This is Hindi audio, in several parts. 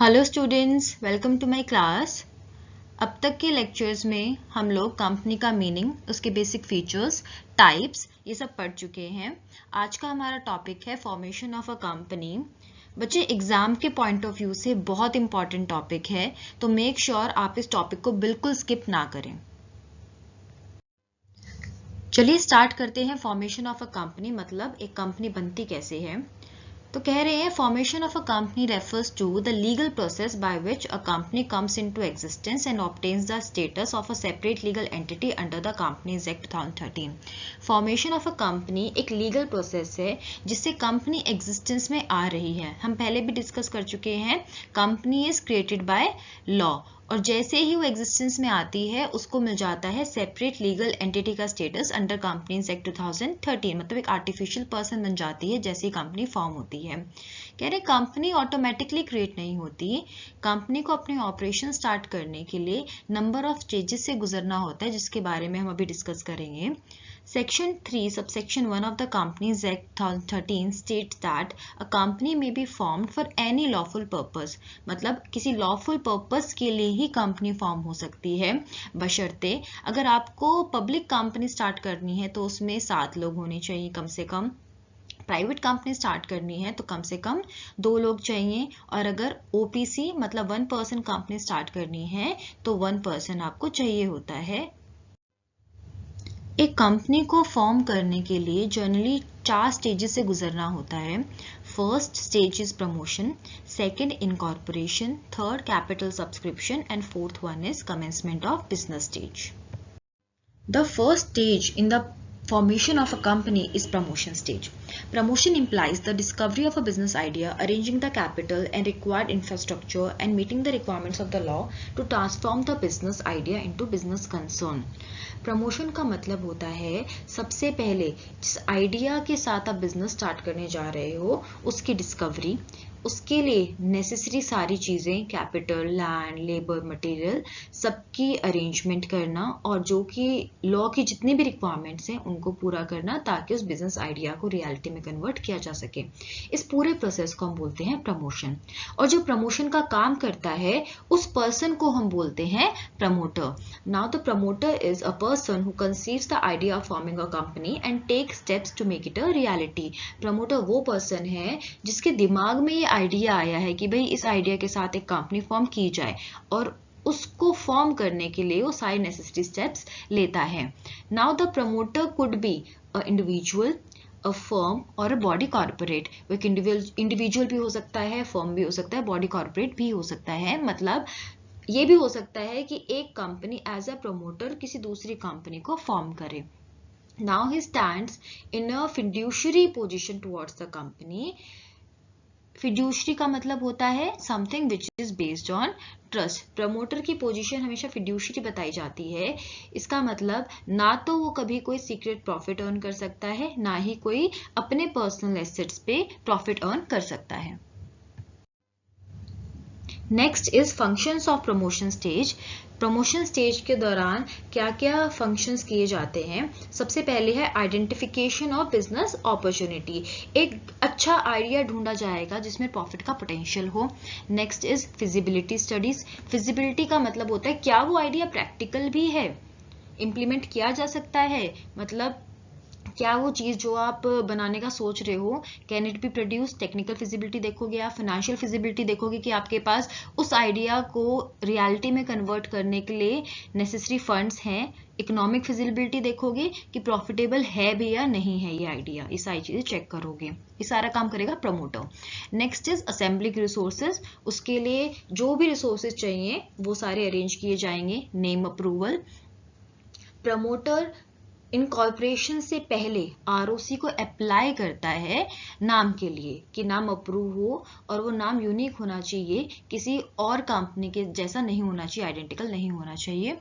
Hello students, welcome to my class. अब तक के लेक्चर्स में हम लोग कंपनी का मीनिंग, उसके बेसिक फीचर्स, टाइप्स, ये सब पढ़ चुके हैं। आज का हमारा टॉपिक है फॉर्मेशन ऑफ अ कंपनी। बच्चे, एग्जाम के पॉइंट ऑफ व्यू से बहुत इंपॉर्टेंट टॉपिक है, तो मेक श्योर आप इस टॉपिक को बिल्कुल स्किप ना करें। चलिए स्टार्ट करते हैं। फॉर्मेशन ऑफ अ कंपनी मतलब एक कंपनी बनती कैसे है। तो कह रहे हैं formation of a company refers to the legal process by which a company comes into existence and obtains the status of a separate legal entity under the Companies Act 2013। Formation of a company एक लीगल प्रोसेस है जिससे कंपनी एग्जिस्टेंस में आ रही है। हम पहले भी डिस्कस कर चुके हैं, company is created by law, और जैसे ही वो एग्जिस्टेंस में आती है उसको मिल जाता है सेपरेट लीगल एंटिटी का स्टेटस अंडर कंपनीज एक्ट 2013। मतलब एक आर्टिफिशियल पर्सन बन जाती है जैसे ही कंपनी फॉर्म होती है। कह रहे कंपनी ऑटोमेटिकली क्रिएट नहीं होती। कंपनी को अपने ऑपरेशन स्टार्ट करने के लिए नंबर ऑफ स्टेजेस से गुजरना होता है, जिसके बारे में हम अभी डिस्कस करेंगे। Section 3, subsection 1 of the Companies Act 2013 states that a company may be formed for any lawful purpose। मतलब किसी lawful purpose के लिए ही कंपनी फॉर्म हो सकती है, बशर्ते अगर आपको पब्लिक कंपनी स्टार्ट करनी है तो उसमें 7 लोग होने चाहिए कम से कम। प्राइवेट कंपनी स्टार्ट करनी है तो कम से कम 2 लोग चाहिए, और अगर ओपीसी मतलब 1 पर्सन कंपनी स्टार्ट करनी है तो 1 पर्सन आपको चाहिए होता है। एक कंपनी को फॉर्म करने के लिए जनरली 4 स्टेजेस से गुजरना होता है। First stage is promotion, second incorporation, third capital subscription and fourth one is commencement of business stage. The first stage in the formation of a company is promotion stage. Promotion implies the discovery of a business idea, arranging the capital and required infrastructure, and meeting the requirements of the law to transform the business idea into business concern. Promotion का मतलब होता है सबसे पहले जिस आइडिया के साथ आप बिजनेस स्टार्ट करने जा रहे हो उसकी डिस्कवरी, उसके लिए नेसेसरी सारी चीज़ें, कैपिटल, लैंड, लेबर, मटेरियल, सबकी अरेंजमेंट करना, और जो कि लॉ की जितनी भी रिक्वायरमेंट्स हैं उनको पूरा करना ताकि उस बिजनेस आइडिया को रियलिटी में कन्वर्ट किया जा सके। इस पूरे प्रोसेस को हम बोलते हैं प्रमोशन। और जो प्रमोशन का काम करता है उस पर्सन को हम बोलते हैं promoter. Now the promoter is a person who conceives the idea of forming a company and take steps to make it a reality. Promoter वो पर्सन है जिसके दिमाग में ये आइडिया आया है कि भाई इस आइडिया के साथ एक कंपनी फॉर्म की जाए, और उसको फॉर्म करने के लिए वो सारे नेसेसरी स्टेप्स लेता है। Now the promoter could be a individual, a firm और अ बॉडी कॉर्पोरेट। वो एक इंडिविजुअल भी हो सकता है, फर्म भी हो सकता है, बॉडी कॉर्पोरेट भी हो सकता है। मतलब ये भी हो सकता है कि एक कंपनी एज अ प्रमोटर किसी दूसरी कंपनी को फॉर्म करे। Now he stands in a fiduciary position towards the company. Fiduciary का मतलब होता है something which is based on trust. Promoter की पोजीशन हमेशा फिड्यूशरी बताई जाती है। इसका मतलब ना तो वो कभी कोई सीक्रेट प्रॉफिट अर्न कर सकता है, ना ही कोई अपने पर्सनल एसेट्स पे प्रॉफिट अर्न कर सकता है। Next is functions of promotion stage. Promotion stage के दौरान क्या क्या फंक्शंस किए जाते हैं। सबसे पहले है आइडेंटिफिकेशन ऑफ बिजनेस अपॉर्चुनिटी। एक अच्छा आइडिया ढूंढा जाएगा जिसमें प्रॉफिट का पोटेंशियल हो। Next is feasibility studies. Feasibility का मतलब होता है क्या वो आइडिया प्रैक्टिकल भी है, इम्प्लीमेंट किया जा सकता है। मतलब क्या वो चीज़ जो आप बनाने का सोच रहे हो can it be produce. Technical feasibility देखोगे, आप फाइनेंशियल फिजिबिलिटी देखोगे कि आपके पास उस आइडिया को रियलिटी में कन्वर्ट करने के लिए नेसेसरी फंड्स हैं। इकोनॉमिक फिजिबिलिटी देखोगे कि प्रॉफिटेबल है भी या नहीं है ये आइडिया, ये सारी चीज़ें चेक करोगे। ये सारा काम करेगा promoter. Next is assembling resources. उसके लिए जो भी रिसोर्सेज चाहिए वो सारे अरेंज किए जाएंगे। Name approval. प्रमोटर इनकॉर्पोरेशन से पहले आरओसी को अप्लाई करता है नाम के लिए कि नाम अप्रूव हो, और वो नाम यूनिक होना चाहिए, किसी और कंपनी के जैसा नहीं होना चाहिए, आइडेंटिकल नहीं होना चाहिए।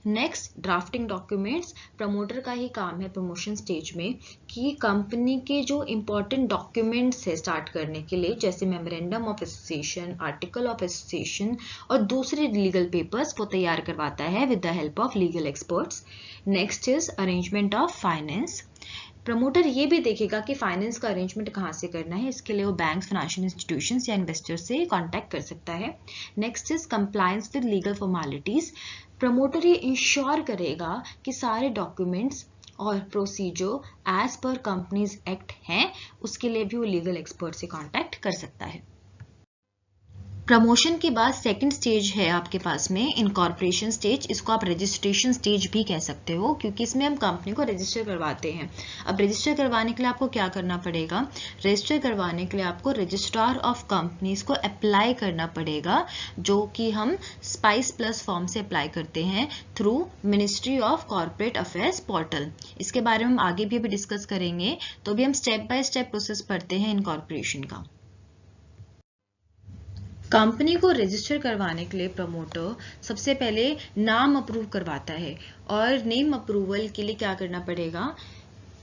Next drafting documents. प्रमोटर का ही काम है प्रमोशन स्टेज में कि कंपनी के जो इंपॉर्टेंट डॉक्यूमेंट्स है स्टार्ट करने के लिए, जैसे memorandum of association, article of association और दूसरे लीगल पेपर्स, वो तैयार करवाता है with the help of legal experts. Next is arrangement of finance. Promoter ये भी देखेगा कि फाइनेंस का अरेंजमेंट कहाँ से करना है, इसके लिए वो बैंक्स, फाइनेंशियल इंस्टीट्यूशंस या इन्वेस्टर्स से कांटेक्ट कर सकता है। Next is compliance with legal formalities. Promoter ये इंश्योर करेगा कि सारे डॉक्यूमेंट्स और procedure as per Companies Act हैं, उसके लिए भी वो लीगल एक्सपर्ट से कांटेक्ट कर सकता है। प्रमोशन के बाद सेकंड स्टेज है आपके पास में इनकॉर्पोरेशन स्टेज। इसको आप रजिस्ट्रेशन स्टेज भी कह सकते हो, क्योंकि इसमें हम कंपनी को रजिस्टर करवाते हैं। अब रजिस्टर करवाने के लिए आपको क्या करना पड़ेगा? रजिस्टर करवाने के लिए आपको रजिस्ट्रार ऑफ कंपनीज को अप्लाई करना पड़ेगा, जो कि हम स्पाइस प्लस फॉर्म से अप्लाई करते हैं through ministry of corporate affairs portal. इसके बारे में हम आगे भी अभी डिस्कस करेंगे, तो भी हम स्टेप बाय स्टेप प्रोसेस पढ़ते हैं इनकॉर्पोरेशन का। कंपनी को रजिस्टर करवाने के लिए प्रमोटर सबसे पहले नाम अप्रूव करवाता है, और नेम अप्रूवल के लिए क्या करना पड़ेगा?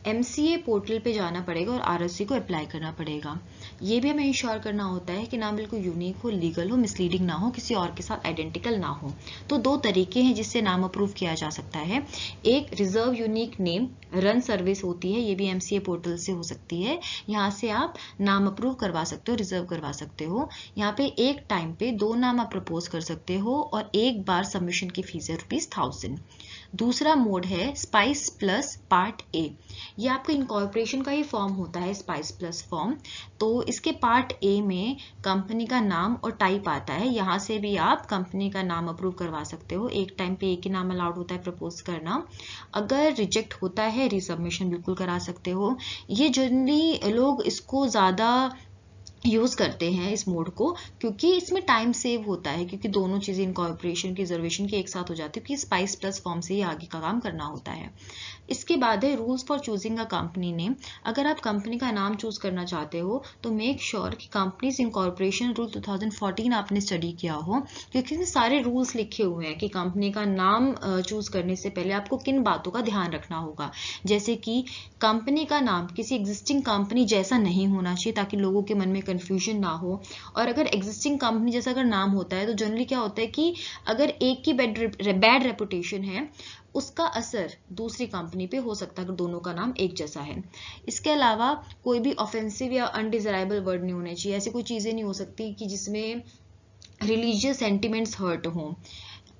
MCA पोर्टल पे जाना पड़ेगा और ROC को अप्लाई करना पड़ेगा। ये भी हमें इंश्योर करना होता है कि नाम बिल्कुल यूनिक हो, लीगल हो, मिसलीडिंग ना हो, किसी और के साथ आइडेंटिकल ना हो। तो दो तरीके हैं जिससे नाम अप्रूव किया जा सकता है। एक reserve unique name run service होती है, ये भी MCA पोर्टल से हो सकती है। यहाँ से आप नाम अप्रूव करवा सकते हो, रिजर्व करवा सकते हो। यहाँ पे एक टाइम पे 2 नाम आप प्रपोज कर सकते हो और एक बार सबमिशन की फीस है ₹1000। दूसरा मोड है स्पाइस प्लस पार्ट ए। ये आपका इनकॉर्पोरेशन का ही फॉर्म होता है, स्पाइस प्लस फॉर्म। तो इसके पार्ट ए में कंपनी का नाम और टाइप आता है। यहाँ से भी आप कंपनी का नाम अप्रूव करवा सकते हो। एक टाइम पे एक ही नाम अलाउड होता है प्रपोज करना। अगर रिजेक्ट होता है, रिसबमिशन बिल्कुल करा सकते हो। ये जनरली लोग इसको ज़्यादा यूज करते हैं इस मोड को, क्योंकि इसमें टाइम सेव होता है, क्योंकि दोनों चीजें इनकॉर्पोरेशन की, रिजर्वेशन की एक साथ हो जाती है, क्योंकि स्पाइस प्लस फॉर्म से ही आगे का काम करना होता है। इसके बाद है rules for choosing a company name. अगर आप कंपनी का नाम चूज करना चाहते हो तो मेक श्योर कि कंपनीज इनकॉर्पोरेशन रूल 2014 आपने स्टडी किया हो, क्योंकि इसमें सारे रूल्स लिखे हुए हैं कि कंपनी का नाम चूज करने से पहले आपको किन बातों का ध्यान रखना होगा। जैसे कि कंपनी का नाम किसी एग्जिस्टिंग कंपनी जैसा नहीं होना चाहिए, ताकि लोगों के मन में कंफ्यूजन ना हो। और अगर एग्जिस्टिंग कंपनी जैसा अगर नाम होता है तो जनरली क्या होता है कि अगर एक की बैड रेपुटेशन है, उसका असर दूसरी कंपनी पे हो सकता है अगर दोनों का नाम एक जैसा है। इसके अलावा कोई भी ऑफेंसिव या अनडिजायरेबल वर्ड नहीं होने चाहिए। ऐसी कोई चीजें नहीं हो सकती कि जिसमें रिलीजियस सेंटिमेंट्स हर्ट हों।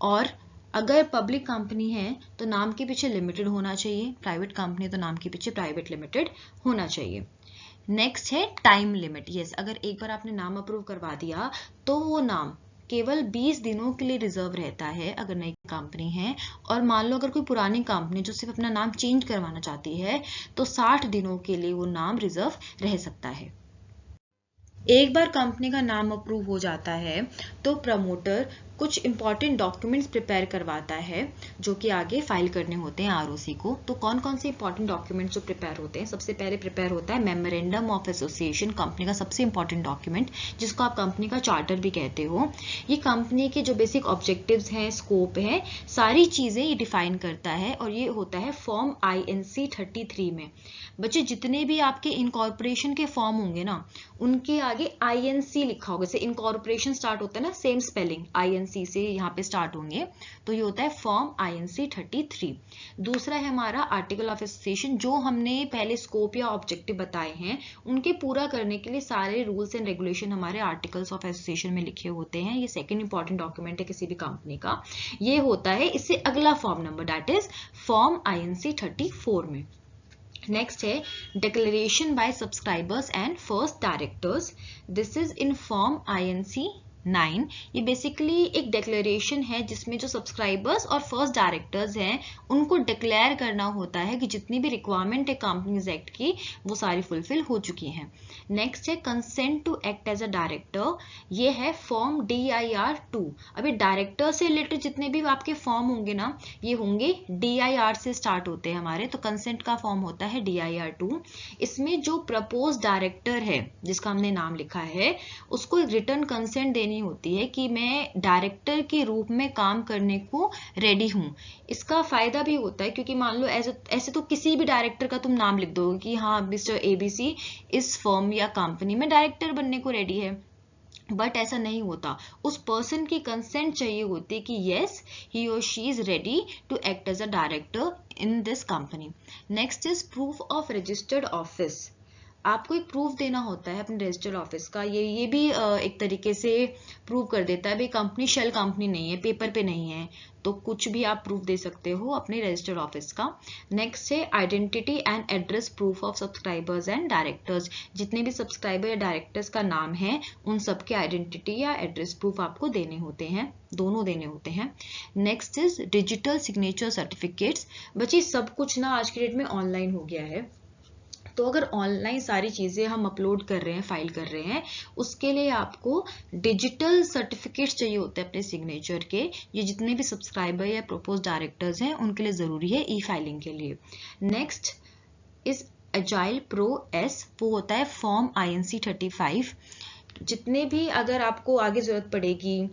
और अगर पब्लिक कंपनी है तो नाम के पीछे लिमिटेड होना चाहिए, प्राइवेट कंपनी तो नाम के पीछे प्राइवेट लिमिटेड होना चाहिए। नेक्स्ट है टाइम लिमिट। यस, अगर एक बार आपने नाम अप्रूव करवा दिया तो वो नाम केवल 20 दिनों के लिए रिजर्व रहता है अगर नई कंपनी है। और मान लो अगर कोई पुरानी कंपनी जो सिर्फ अपना नाम चेंज करवाना चाहती है तो 60 दिनों के लिए वो नाम रिजर्व रह सकता है। एक बार कंपनी का नाम अप्रूव हो जाता है तो प्रमोटर कुछ इंपॉर्टेंट डॉक्यूमेंट्स प्रिपेयर करवाता है जो कि आगे फाइल करने होते हैं ROC को। तो कौन कौन से इंपॉर्टेंट डॉक्यूमेंट्स जो प्रिपेयर होते हैं? सबसे पहले प्रिपेयर होता है मेमोरेंडम ऑफ एसोसिएशन, कंपनी का सबसे इंपॉर्टेंट डॉक्यूमेंट, जिसको आप कंपनी का चार्टर भी कहते हो। ये कंपनी के जो बेसिक ऑब्जेक्टिव्स हैं, स्कोप है, सारी चीजें ये डिफाइन करता है, और ये होता है फॉर्म INC 33 में। बच्चे जितने भी आपके इनकॉर्पोरेशन के फॉर्म होंगे ना, उनके आगे INC लिखा होगा। जैसे इनकॉर्पोरेशन स्टार्ट होता है ना, सेम स्पेलिंग INC से यहाँ पे स्टार्ट होंगे, तो ये होता है फॉर्म INC 33। दूसरा है हमारा आर्टिकल ऑफ एसोसिएशन। जो हमने पहले स्कोप या ऑब्जेक्टिव बताए हैं, उनके पूरा करने के लिए सारे रूल्स एंड रेगुलेशन हमारे आर्टिकल्स ऑफ एसोसिएशन में लिखे होते हैं। ये सेकेंड इंपॉर्टेंट डॉक्यूमेंट है किसी भी कंपनी का। ये होता है इससे अगला form number, that is form INC 34 में। नेक्स्ट है declaration bye subscribers and first directors. This is in form INC 9। ये बेसिकली एक डिक्लेरेशन है जिसमें जो सब्सक्राइबर्स और फर्स्ट डायरेक्टर्स हैं उनको डिक्लेयर करना होता है कि जितनी भी रिक्वायरमेंट है कंपनीज एक्ट की वो सारी फुलफिल हो चुकी हैं। नेक्स्ट है consent to act as a director. ये है फॉर्म DIR 2। अभी डायरेक्टर से रिलेटेड जितने भी आपके फॉर्म होंगे ना, ये होंगे DIR से स्टार्ट होते हैं हमारे। तो कंसेंट का फॉर्म होता है DIR 2। इसमें जो प्रपोज डायरेक्टर है जिसका हमने नाम लिखा है, उसको एक रिटर्न कंसेंट देनी होती है कि मैं डायरेक्टर के रूप में काम करने को रेडी हूं। इसका फायदा भी होता है क्योंकि मान लो ऐसे तो किसी भी डायरेक्टर का तुम नाम लिख दोगे कि हाँ मिस्टर ABC इस फर्म या कंपनी में डायरेक्टर बनने को रेडी है, बट ऐसा नहीं होता, उस पर्सन की कंसेंट चाहिए होती कि येस ही और she is ready to act as a director in this company. Next is proof of registered office. आपको एक प्रूफ देना होता है अपने रजिस्टर्ड ऑफिस का। ये भी एक तरीके से प्रूव कर देता है भाई कंपनी शेल कंपनी नहीं है, पेपर पे नहीं है, तो कुछ भी आप प्रूफ दे सकते हो अपने रजिस्टर्ड ऑफिस का। नेक्स्ट है identity and address proof of subscribers and directors. जितने भी सब्सक्राइबर या डायरेक्टर्स का नाम है उन सबके आइडेंटिटी या एड्रेस प्रूफ आपको देने होते हैं, दोनों देने होते हैं। Next is digital signature certificates. बच्चे सब कुछ ना आज की डेट में ऑनलाइन हो गया है, तो अगर ऑनलाइन सारी चीज़ें हम अपलोड कर रहे हैं, फाइल कर रहे हैं, उसके लिए आपको डिजिटल सर्टिफिकेट्स चाहिए होते हैं अपने सिग्नेचर के। ये जितने भी सब्सक्राइबर या प्रपोज डायरेक्टर्स हैं उनके लिए ज़रूरी है ई फाइलिंग के लिए। Next is agile pro S, वो होता है फॉर्म INC 35। जितने भी अगर आपको आगे ज़रूरत पड़ेगी,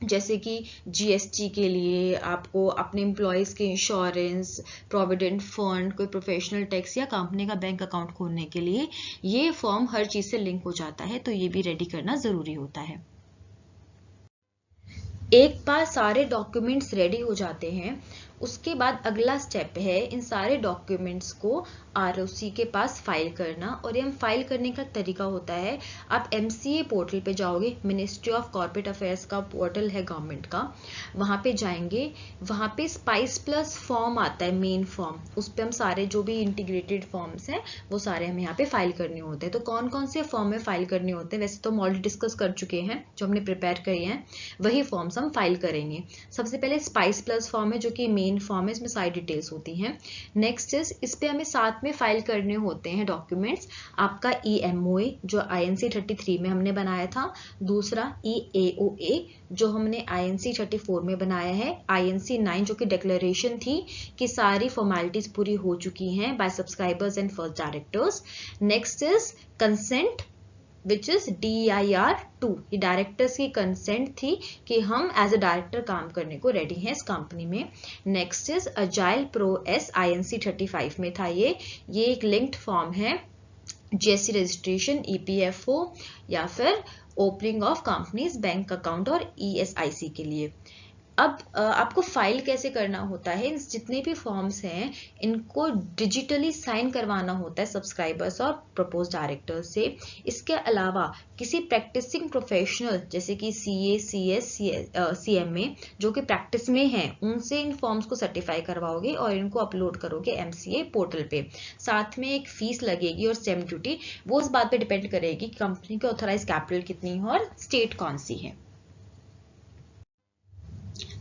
जैसे कि GST के लिए आपको अपने एम्प्लॉयज़ के इंश्योरेंस, प्रोविडेंट फंड, कोई प्रोफेशनल टैक्स या कंपनी का बैंक अकाउंट खोलने के लिए ये फॉर्म हर चीज़ से लिंक हो जाता है, तो ये भी रेडी करना ज़रूरी होता है। एक बार सारे डॉक्यूमेंट्स रेडी हो जाते हैं, उसके बाद अगला स्टेप है इन सारे डॉक्यूमेंट्स को ROC के पास फाइल करना। और ये फाइल करने का तरीका होता है, आप MCA पोर्टल पे जाओगे, मिनिस्ट्री ऑफ कॉर्पोरेट अफेयर्स का पोर्टल है गवर्नमेंट का, वहाँ पे जाएंगे, वहाँ पे स्पाइस प्लस फॉर्म आता है, मेन फॉर्म, उस पर हम सारे जो भी इंटीग्रेटेड फॉर्म्स हैं वो सारे हमें यहाँ पे फाइल करने होते हैं। तो कौन कौन से फॉर्म में फाइल करने होते हैं, वैसे तो हम ऑलरेडी डिस्कस कर चुके हैं, जो हमने प्रिपेयर किए हैं वही फॉर्म्स हम फाइल करेंगे। सबसे पहले स्पाइस प्लस फॉर्म है जो कि मेन फॉर्म है, इसमें सारी डिटेल्स होती हैं। नेक्स्ट इस पे हमें साथ में फाइल करने होते हैं डॉक्यूमेंट्स, आपका EMOA जो INC 33 में हमने बनाया था, दूसरा EAOA जो हमने INC 34 में बनाया है, INC 9 जो कि डिक्लेरेशन थी कि सारी फॉर्मेलिटीज पूरी हो चुकी हैं by subscribers and first directors. Next is consent which is DIR 2, ये डायरेक्टर्स की कंसेंट थी कि हम एज अ डायरेक्टर काम करने को रेडी हैं इस कंपनी में। Next is agile pro S INC 35 में था, ये एक लिंक्ड फॉर्म है, GST रजिस्ट्रेशन, EPFO या फिर opening of companies bank account और ESIC के लिए। अब आपको फाइल कैसे करना होता है, जितने भी फॉर्म्स हैं इनको डिजिटली साइन करवाना होता है सब्सक्राइबर्स और प्रपोज डायरेक्टर से। इसके अलावा किसी प्रैक्टिसिंग प्रोफेशनल जैसे कि CA, CS, CMA जो कि प्रैक्टिस में हैं, उनसे इन फॉर्म्स को सर्टिफाई करवाओगे और इनको अपलोड करोगे MCA पोर्टल पे। साथ में एक फीस लगेगी और स्टैम्प ड्यूटी, वो इस बात पे डिपेंड करेगी कि कंपनी की ऑथराइज कैपिटल कितनी है और स्टेट कौन सी है।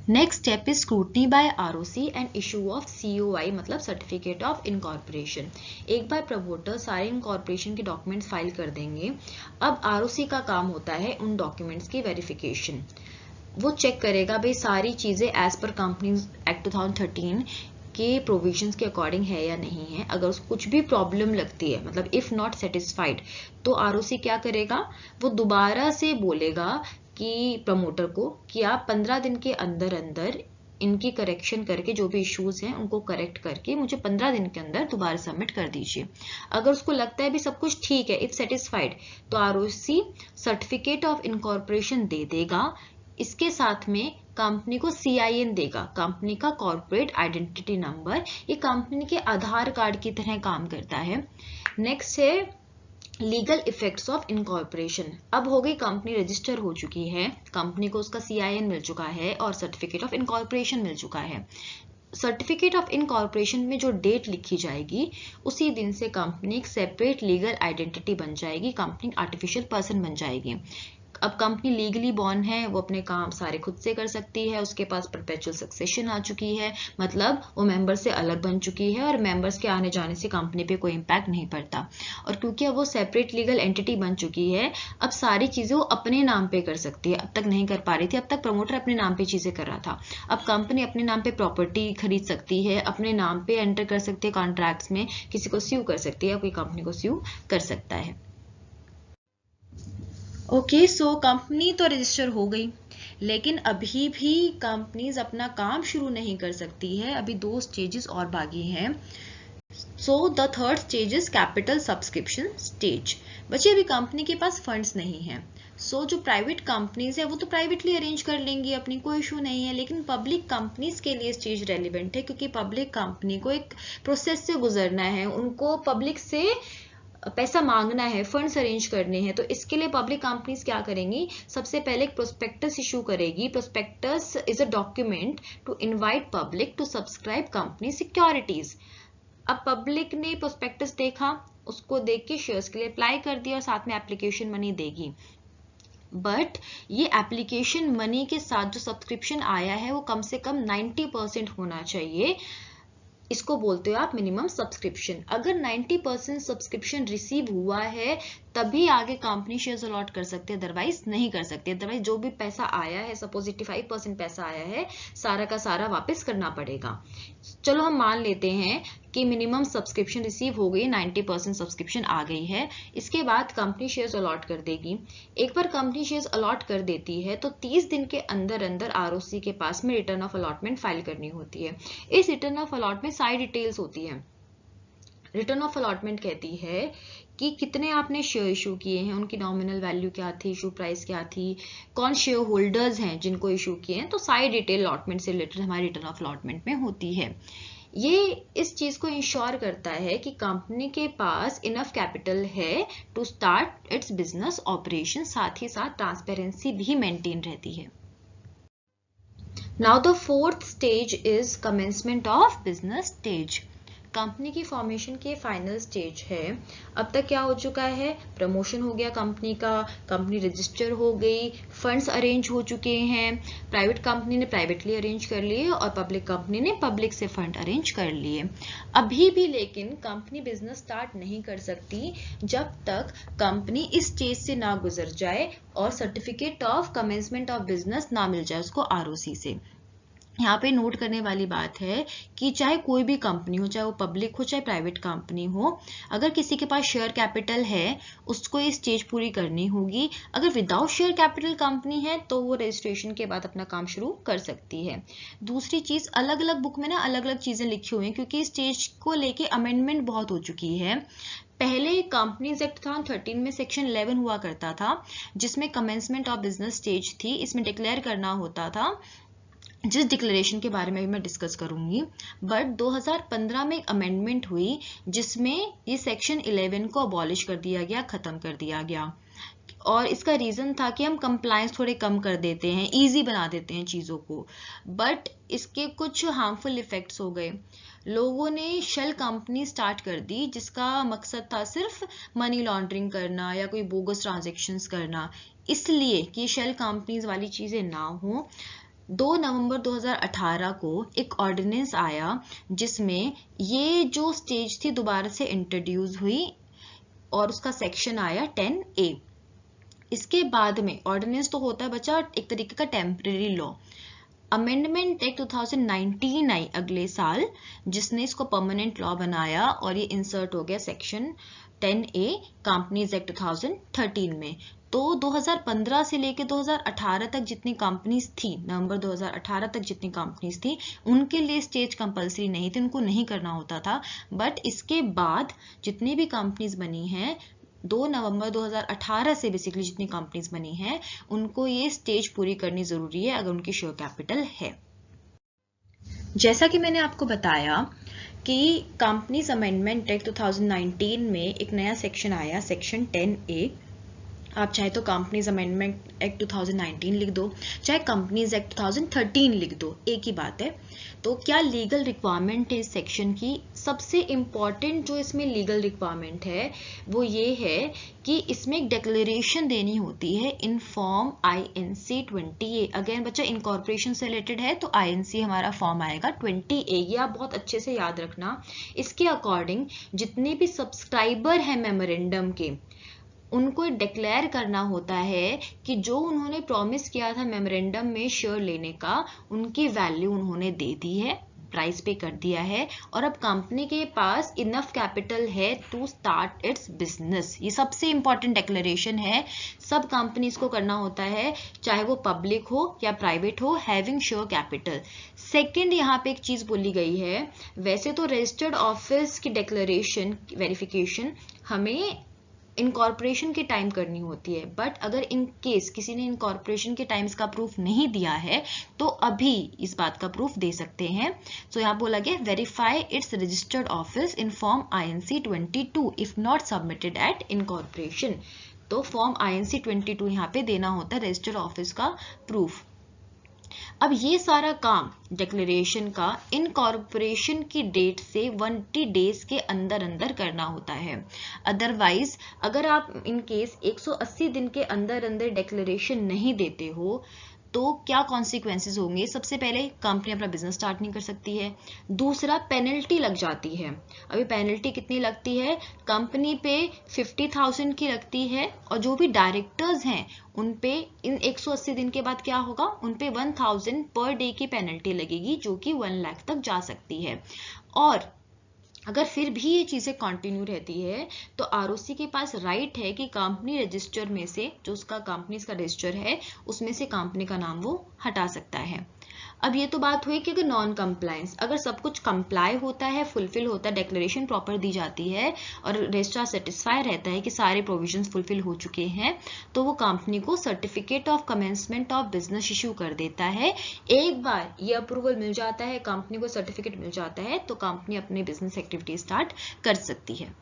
Next step is scrutiny by ROC and issue of COI मतलब सर्टिफिकेट ऑफ इनकॉर्पोरेशन। एक बार प्रमोटर सारे इनकॉर्पोरेशन के डॉक्यूमेंट्स फाइल कर देंगे, अब ROC का काम होता है उन डॉक्यूमेंट्स की वेरिफिकेशन। वो चेक करेगा भाई सारी चीज़ें एज पर कंपनीज एक्ट 2013 के प्रोविजंस के अकॉर्डिंग है या नहीं है। अगर उसको कुछ भी प्रॉब्लम लगती है, मतलब इफ नॉट सेटिस्फाइड, तो ROC क्या करेगा, वो दोबारा से बोलेगा कि प्रमोटर को कि आप 15 दिन के अंदर अंदर इनकी करेक्शन करके जो भी इश्यूज हैं उनको करेक्ट करके मुझे 15 दिन के अंदर दोबारा सबमिट कर दीजिए। अगर उसको लगता है भी सब कुछ ठीक है, इफ सेटिस्फाइड, तो ROC सर्टिफिकेट ऑफ इनकॉर्पोरेशन दे देगा। इसके साथ में कंपनी को CIN देगा, कंपनी का कॉर्पोरेट आइडेंटिटी नंबर। ये कंपनी के आधार कार्ड की तरह काम करता है। नेक्स्ट है लीगल इफेक्ट्स ऑफ इनकॉर्पोरेशन। अब हो गई कंपनी रजिस्टर हो चुकी है, कंपनी को उसका CIN मिल चुका है और सर्टिफिकेट ऑफ इनकॉर्पोरेशन मिल चुका है। सर्टिफिकेट ऑफ इनकॉर्पोरेशन में जो डेट लिखी जाएगी उसी दिन से कंपनी एक सेपरेट लीगल आइडेंटिटी बन जाएगी, कंपनी आर्टिफिशियल पर्सन बन जाएगी। अब कंपनी लीगली बॉर्न है, वो अपने काम सारे खुद से कर सकती है, उसके पास परपेचुअल सक्सेशन आ चुकी है, मतलब वो मेंबर से अलग बन चुकी है और मेंबर्स के आने जाने से कंपनी पे कोई इम्पैक्ट नहीं पड़ता। और क्योंकि अब वो सेपरेट लीगल एंटिटी बन चुकी है, अब सारी चीज़ें वो अपने नाम पे कर सकती है, अब तक नहीं कर पा रही थी। अब तक प्रमोटर अपने नाम पे चीज़ें कर रहा था, अब कंपनी अपने नाम पे प्रॉपर्टी खरीद सकती है, अपने नाम पे एंटर कर सकती है कॉन्ट्रैक्ट्स में, किसी को स्यू कर सकती है, कोई कंपनी को स्यू कर सकता है। ओके, सो कंपनी तो रजिस्टर हो गई, लेकिन अभी भी कंपनीज अपना काम शुरू नहीं कर सकती है, अभी 2 स्टेजेस और बाकी हैं। So the third stage is capital subscription stage. बच्चे अभी कंपनी के पास फंड्स नहीं हैं, सो जो प्राइवेट कंपनीज है वो तो प्राइवेटली अरेंज कर लेंगी, अपनी कोई इशू नहीं है, लेकिन पब्लिक कंपनीज के लिए स्टेज रेलिवेंट है क्योंकि पब्लिक कंपनी को एक प्रोसेस से गुजरना है, उनको पब्लिक से पैसा मांगना है, फंड्स अरेंज करने हैं। तो इसके लिए पब्लिक कंपनीज क्या करेंगी, सबसे पहले एक प्रोस्पेक्टस इशू करेगी। Prospectus is a document to invite public to subscribe company securities. अब पब्लिक ने प्रोस्पेक्टस देखा, उसको देख के शेयर्स के लिए अप्लाई कर दिया और साथ में एप्लीकेशन मनी देगी। बट ये एप्लीकेशन मनी के साथ जो सब्सक्रिप्शन आया है वो कम से कम 90% होना चाहिए। इसको बोलते हो आप मिनिमम सब्सक्रिप्शन। अगर 90% सब्सक्रिप्शन रिसीव हुआ है तभी आगे कंपनी शेयर्स अलॉट कर सकते हैं, अदरवाइज नहीं कर सकते। अदरवाइज जो भी पैसा आया है, सपोज 85% पैसा आया है, सारा का सारा वापस करना पड़ेगा। चलो हम मान लेते हैं कि मिनिमम सब्सक्रिप्शन रिसीव हो गई, 90% सब्सक्रिप्शन आ गई है। इसके बाद कंपनी शेयर्स अलॉट कर देगी। एक बार कंपनी शेयर्स अलॉट कर देती है तो 30 दिन के अंदर अंदर आरओसी के पास में रिटर्न ऑफ अलॉटमेंट फाइल करनी होती है। इस रिटर्न ऑफ अलॉटमेंट में सारी डिटेल्स होती है। रिटर्न ऑफ अलॉटमेंट कहती है कि कितने आपने शेयर इशू किए हैं, उनकी नॉमिनल वैल्यू क्या थी, इशू प्राइस क्या थी, कौन शेयर होल्डर्स हैं जिनको इशू किए हैं। तो सारी डिटेल अलॉटमेंट से रिलेटेड हमारी रिटर्न ऑफ अलॉटमेंट में होती है। ये इस चीज को इंश्योर करता है कि कंपनी के पास इनफ कैपिटल है to start its business operation, साथ ही साथ ट्रांसपेरेंसी भी मेंटेन रहती है। Now the fourth stage is commencement of business stage. Company की फॉर्मेशन के फाइनल स्टेज है। अब तक क्या हो चुका है, प्रमोशन हो गया कंपनी का, कंपनी रजिस्टर हो गई, फंड्स अरेंज हो चुके हैं, प्राइवेट कंपनी ने प्राइवेटली अरेंज कर लिए और पब्लिक कंपनी ने पब्लिक से फंड अरेंज कर लिए। अभी भी लेकिन कंपनी बिजनेस स्टार्ट नहीं कर सकती जब तक कंपनी इस स्टेज से ना गुजर जाए और certificate of commencement of business ना मिल जाए उसको आरओसी से। यहाँ पे नोट करने वाली बात है कि चाहे कोई भी कंपनी हो, चाहे वो पब्लिक हो चाहे प्राइवेट कंपनी हो, अगर किसी के पास शेयर कैपिटल है उसको ये स्टेज पूरी करनी होगी। अगर विदाउट शेयर कैपिटल कंपनी है तो वो रजिस्ट्रेशन के बाद अपना काम शुरू कर सकती है। दूसरी चीज, अलग अलग बुक में ना अलग अलग चीजें लिखी हुई हैं क्योंकि स्टेज को लेके अमेंडमेंट बहुत हो चुकी है। पहले कंपनीज एक्ट 2013 में सेक्शन 11 हुआ करता था जिसमें कमेंसमेंट ऑफ बिजनेस स्टेज थी। इसमें डिक्लेयर करना होता था, जिस डिक्लेरेशन के बारे में भी मैं डिस्कस करूंगी। बट 2015 में एक अमेंडमेंट हुई जिसमें ये सेक्शन 11 को अबॉलिश कर दिया गया, खत्म कर दिया गया। और इसका रीजन था कि हम कंप्लायंस थोड़े कम कर देते हैं, इजी बना देते हैं चीजों को। बट इसके कुछ हार्मफुल इफेक्ट्स हो गए। लोगों ने शेल कंपनी स्टार्ट कर दी जिसका मकसद था सिर्फ मनी लॉन्ड्रिंग करना या कोई बोगस ट्रांजैक्शंस करना। इसलिए कि शेल कंपनीज वाली चीजें ना हो, 2 नवंबर 2018 को एक ऑर्डिनेंस आया जिसमें ये जो स्टेज थी दोबारा से इंट्रोड्यूस हुई और उसका सेक्शन आया 10A। इसके बाद में ऑर्डिनेंस तो होता है बच्चा एक तरीके का टेम्परेरी लॉ। अमेंडमेंट एक्ट 2019 आई अगले साल जिसने इसको परमानेंट लॉ बनाया और ये इंसर्ट हो गया सेक्शन 10A कंपनीज एक्ट 2013 में। तो 2015 से लेके 2018 तक जितनी कंपनीज थी, नवंबर 2018 तक जितनी कंपनीज थी उनके लिए स्टेज कंपलसरी नहीं थी, उनको नहीं करना होता था। बट इसके बाद जितनी भी कंपनीज बनी हैं 2 नवंबर 2018 से बेसिकली जितनी कंपनीज बनी हैं उनको ये स्टेज पूरी करनी जरूरी है अगर उनकी शेयर कैपिटल है। जैसा कि मैंने आपको बताया कि कंपनीज अमेंडमेंट एक्ट 2019 में एक नया सेक्शन आया, सेक्शन 10A। आप चाहे तो कंपनीज अमेंडमेंट एक्ट 2019 लिख दो, चाहे कंपनीज एक्ट 2013 लिख दो, एक ही बात है। तो क्या लीगल रिक्वायरमेंट है इस सेक्शन की? सबसे इंपॉर्टेंट जो इसमें लीगल रिक्वायरमेंट है वो ये है कि इसमें एक डिक्लेरेशन देनी होती है in form INC 20A। Again बच्चा इनकॉर्पोरेशन से रिलेटेड है तो INC हमारा फॉर्म आएगा 20A। ये आप बहुत अच्छे से याद रखना। इसके अकॉर्डिंग जितने भी सब्सक्राइबर हैं मेमोरेंडम के उनको डिक्लेयर करना होता है कि जो उन्होंने प्रॉमिस किया था मेमोरेंडम में शेयर लेने का उनकी वैल्यू उन्होंने दे दी है, प्राइस पे कर दिया है और अब कंपनी के पास इनफ कैपिटल है टू स्टार्ट इट्स बिजनेस। ये सबसे इंपॉर्टेंट डिक्लेरेशन है, सब कंपनीज को करना होता है चाहे वो पब्लिक हो या प्राइवेट हो, हैविंग शेयर कैपिटल। सेकंड यहाँ पे एक चीज बोली गई है, वैसे तो रजिस्टर्ड ऑफिस की डिक्लेरेशन वेरिफिकेशन हमें इनकॉर्पोरेशन के टाइम करनी होती है, बट अगर इन केस किसी ने इनकॉर्पोरेशन के टाइम्स का प्रूफ नहीं दिया है तो अभी इस बात का प्रूफ दे सकते हैं। सो यहाँ बोला गया verify it's registered office in form INC 22 if not submitted at incorporation. तो फॉर्म INC 22 यहाँ पे देना होता है रजिस्टर्ड ऑफिस का प्रूफ। अब ये सारा काम डिक्लेरेशन का इनकॉर्पोरेशन की डेट से 180 डेज के अंदर अंदर करना होता है। अदरवाइज अगर आप इन केस 180 दिन के अंदर अंदर डिक्लेरेशन नहीं देते हो तो क्या कॉन्सिक्वेंसेस होंगे? सबसे पहले कंपनी अपना बिजनेस स्टार्ट नहीं कर सकती है। दूसरा, पेनल्टी लग जाती है। अभी पेनल्टी कितनी लगती है? कंपनी पे 50,000 की लगती है और जो भी डायरेक्टर्स हैं उन पे इन 180 दिन के बाद क्या होगा? उन पे 1000 पर डे की पेनल्टी लगेगी जो कि 1 लाख तक जा सकती है। और अगर फिर भी ये चीजें कंटिन्यू रहती है तो ROC के पास राइट है कि कंपनी रजिस्टर में से जो उसका कंपनी का रजिस्टर है उसमें से कंपनी का नाम वो हटा सकता है। अब ये तो बात हुई कि अगर नॉन कंप्लायंस, अगर सब कुछ कंप्लाई होता है, फुलफिल होता है, डिक्लेरेशन प्रॉपर दी जाती है और रजिस्ट्रार सेटिस्फाई रहता है कि सारे प्रोविजंस फुलफिल हो चुके हैं तो वो कंपनी को certificate of commencement of business issue कर देता है। एक बार ये अप्रूवल मिल जाता है, कंपनी को सर्टिफिकेट मिल जाता है तो कंपनी अपने बिजनेस एक्टिविटी स्टार्ट कर सकती है।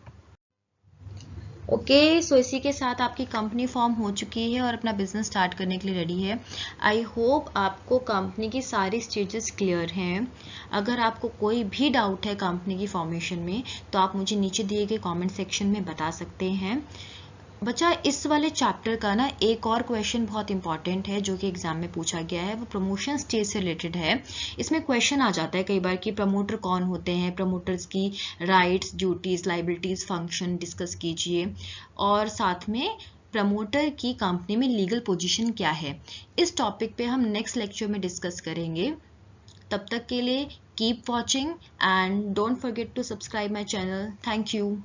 ओके, सो इसी के साथ आपकी कंपनी फॉर्म हो चुकी है और अपना बिजनेस स्टार्ट करने के लिए रेडी है। आई होप आपको कंपनी की सारी स्टेजेस क्लियर हैं। अगर आपको कोई भी डाउट है कंपनी की फॉर्मेशन में तो आप मुझे नीचे दिए गए कमेंट सेक्शन में बता सकते हैं। बच्चा, इस वाले चैप्टर का ना एक और क्वेश्चन बहुत इंपॉर्टेंट है जो कि एग्जाम में पूछा गया है, वो प्रमोशन स्टेज से रिलेटेड है। इसमें क्वेश्चन आ जाता है कई बार कि प्रमोटर कौन होते हैं, प्रमोटर्स की rights, duties, liabilities, function discuss कीजिए और साथ में प्रमोटर की कंपनी में लीगल पोजीशन क्या है। इस टॉपिक पे हम नेक्स्ट लेक्चर में डिस्कस करेंगे। तब तक के लिए keep watching and don't forget to subscribe my channel. Thank you.